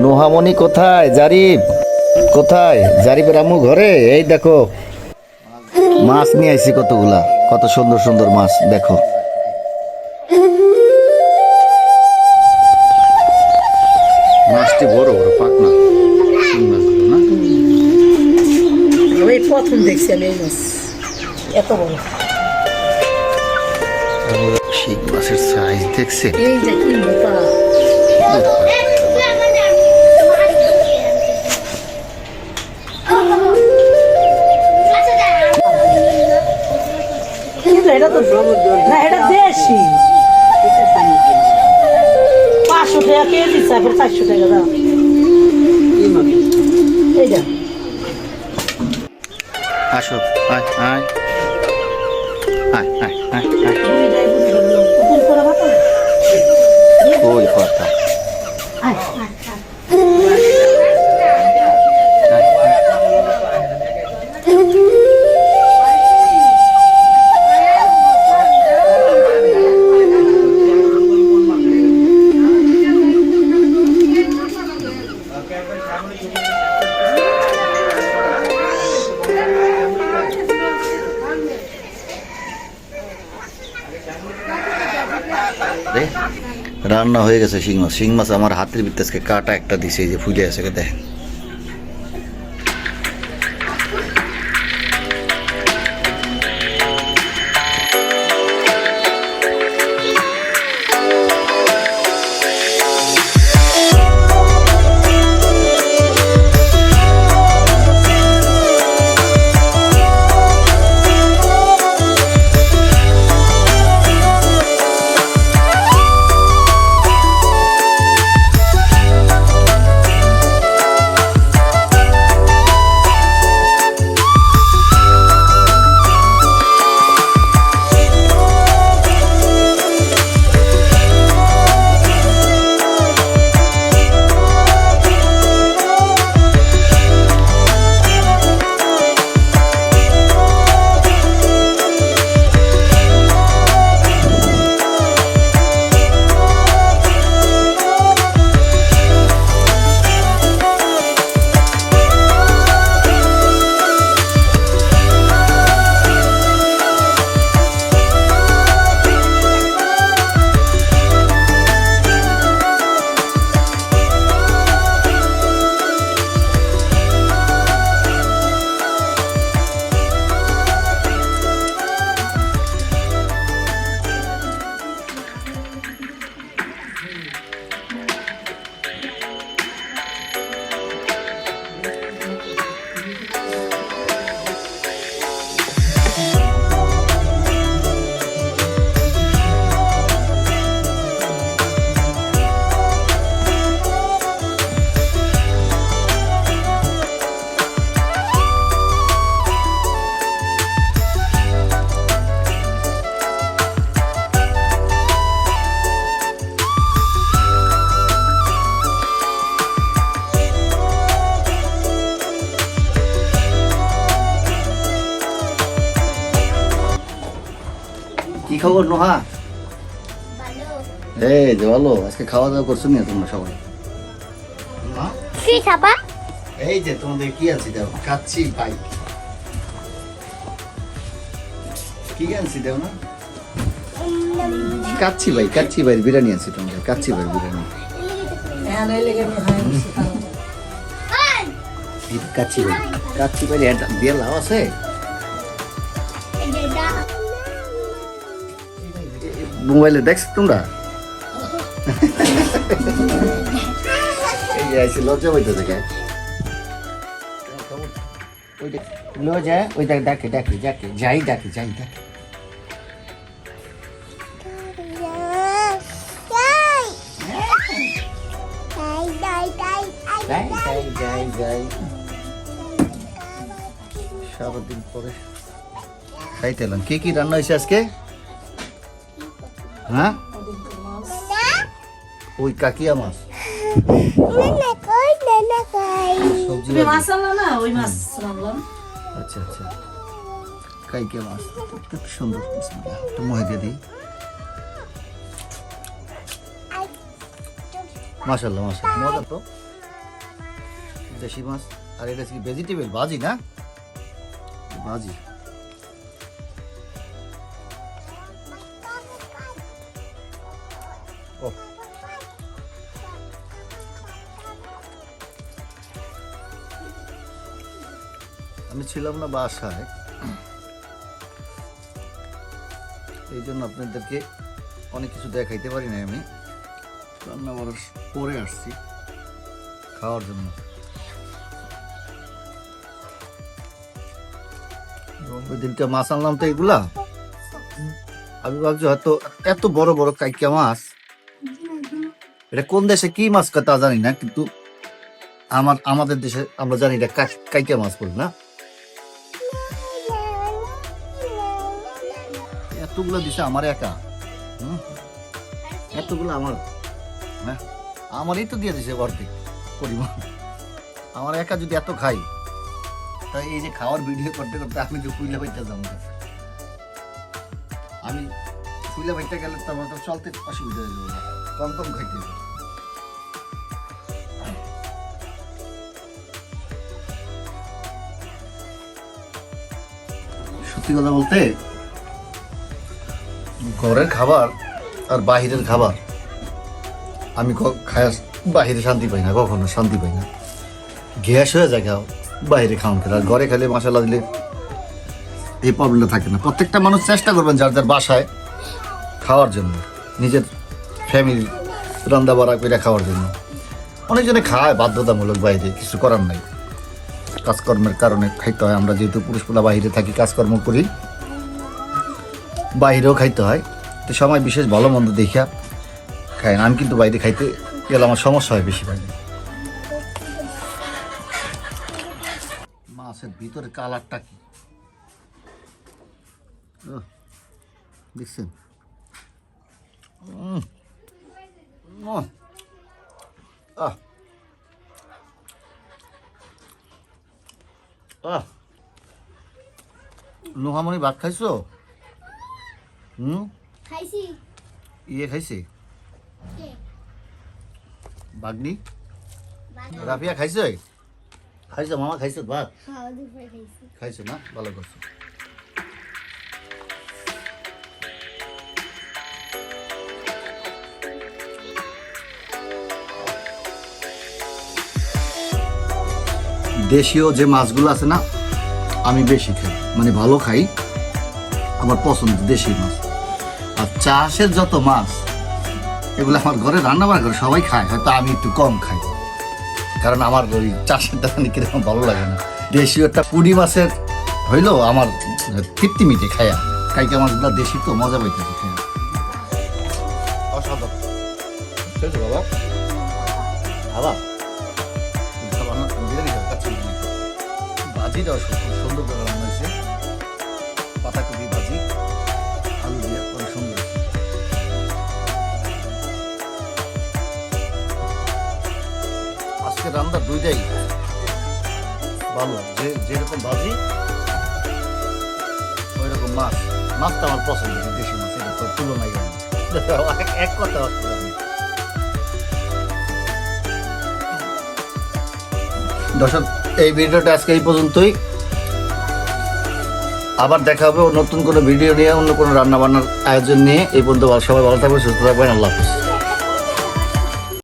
নোহামণি কোথায়? জারিফ কোথায়? জারিফের আম্মু ঘরে? এই দেখো মাছ নিয়ে আইছি কতগুলা, কত সুন্দর সুন্দর মাছ দেখো। মাছটি বড় বড় পাকনা মাছগুলো না? ওই প্রথম দেখছি আমি এই মাছ এত বড়। শিং মাছের সাইজ দেখছে? এই যে কি মোটা। এটা তো না, এটা দেশি। 500 টাকা কেজি, 400 টাকা দাম। এইটা আসো, আয় আয় আয় আয় আয় আয়। ওই কথা রান্না হয়ে গেছে শিং মাছ। শিং মাছ আমার হাতের ভিতরে আজকে কাটা একটা দিছে, এই যে ফুলে আছে দেখেন। কি খবর নোহা? এই যে ভালো। আজকে খাওয়া দাওয়া করছো না তোমরা সবাই? কি খাবা? এই যে তোমাদের কি আনছি দাও, কাচ্চি ভাই। কি আনছি দাও না? কাচ্চি ভাই বিরিয়ানি আনছি তোমাদের, কাচ্চি ভাই বিরিয়ানি। কাচ্চি ভাই দিয়ে লাভ আছে। মোবাইলে দেখছো তোমরা? এই যে আইসি লজ্জা বইতে থেকে ওই ডাকে যাই ডাকে। সারাদিন পরে খাইতে এলাম। কি রান্না হয়েছে আজকে? হ্যাঁ, ওই কাকিয়া মাছ। আচ্ছা আচ্ছা, কাকিয়া মাছ খুব সুন্দর। একটু মহে দিয়ে দিই। মাশাআল্লাহ মজা তো। দেশি মাছ। আর এটা কি ভেজিটেবল ভাজি না? ভাজি। ও আমি ছিলাম না বাসায়, এই জন্য আপনাদেরকে অনেক কিছু দেখাইতে পারি না। আমি রান্না বাড়ার পরে আসছি খাওয়ার জন্য। ওই দিনকে মাছ আনলাম তো এগুলা, আমি ভাবছি হয়তো এত বড় বড় কাইকা মাছ, এটা কোন দেশে কি মাছ তা জানি না, কিন্তু আমাদের দেশে আমরা জানি এটা কাইকা মাছ বলি না। এতগুলো দিছে আমার একা, এতগুলো আমার, হ্যাঁ আমারই তো দিয়ে দিছে অর্ধেক পরিমাণ। আমার একা যদি এত খাই, তাই এই যে খাওয়ার ভিডিও করতে করতে আমি যে ফুইলা ভাইটা যাবো, আমি ফুইলা ভাইটা গেলে তো আমার তো চলতে অসুবিধা হয়ে যাবে, কম কম খাইতে হবে। সত্যি কথা বলতে ঘরের খাবার আর বাহিরের খাবার আমি খায় বাহিরে শান্তি পাই না, কখনো শান্তি পাই না। গ্যাস হয়ে যায় খাও বাইরে খাওয়ান খেলে, আর ঘরে খেলে মশলা দিলে এই প্রবলেমটা থাকে না। প্রত্যেকটা মানুষ চেষ্টা করবেন যার যার বাসায় খাওয়ার জন্য, নিজের ফ্যামিলি রান্না বাড়া করে খাওয়ার জন্য। অনেকজনে খায় বাধ্যতামূলক, বাইরে কিছু করার নাই, কাজকর্মের কারণে খাইতে হয়। আমরা যেহেতু পুরুষগুলা বাইরে থাকি, কাজকর্ম করি, বাইরেও খাইতে হয়, তো সময় বিশেষ ভালো মন্দ দেখিয়া খাই না। আমি কিন্তু বাইরে খাইতে গেলে আমার সমস্যা হয় বেশিরভাগ। মাছের ভিতরে কালারটা কি দেখছেন? লোহামণি ভাত খাইছো? খাইছি। ইয়ে খাইছে কে? বাগনি বাগনি। রাফিয়া খাইছো? খাইছো মামা, খাইছো ভাত? খাওয়া দুপুরে খাইছি। খাইছো না, ভালো করছো। দেশীয় যে মাছগুলো আছে না, আমি বেশি খাই, মানে ভালো খাই, আমার পছন্দ দেশি মাছ। আর চাষের যত মাছ এগুলো আমার ঘরে রান্না বান্না করে সবাই খায়, হয়তো আমি একটু কম খাই, কারণ আমার ওই চাষেরটা কিরকম ভালো লাগে না। দেশীয় একটা পুঁটি মাছের হইলেও আমার তৃপ্তি মিটে খায়া, কাইকা মাছগুলো দেশি তো মজা পাইতেছে খায়া। অসাধারণ বাবা, বাবা ভাজিটাও খুব সুন্দর করে রান্না হয়েছে, পাতাকপি ভাজি আলু দিয়ে অনেক সুন্দর হয়েছে। আজকে রান্না দুইটাই ভালো, যেরকম ভাজি ওই রকম মাছ। মাছটা আমার পছন্দ, দেশি মাছ, এটা তো তুলনায় গেল এক কথা। দর্শক, এই ভিডিওটা আজকে এই পর্যন্তই। আবার দেখা হবে নতুন কোনো ভিডিও নিয়ে, অন্য কোনো রান্না বান্নার আয়োজন নিয়ে। এই পর্যন্ত সবাই ভালো থাকবেন, সুস্থ থাকবেন। আল্লাহ হাফেজ।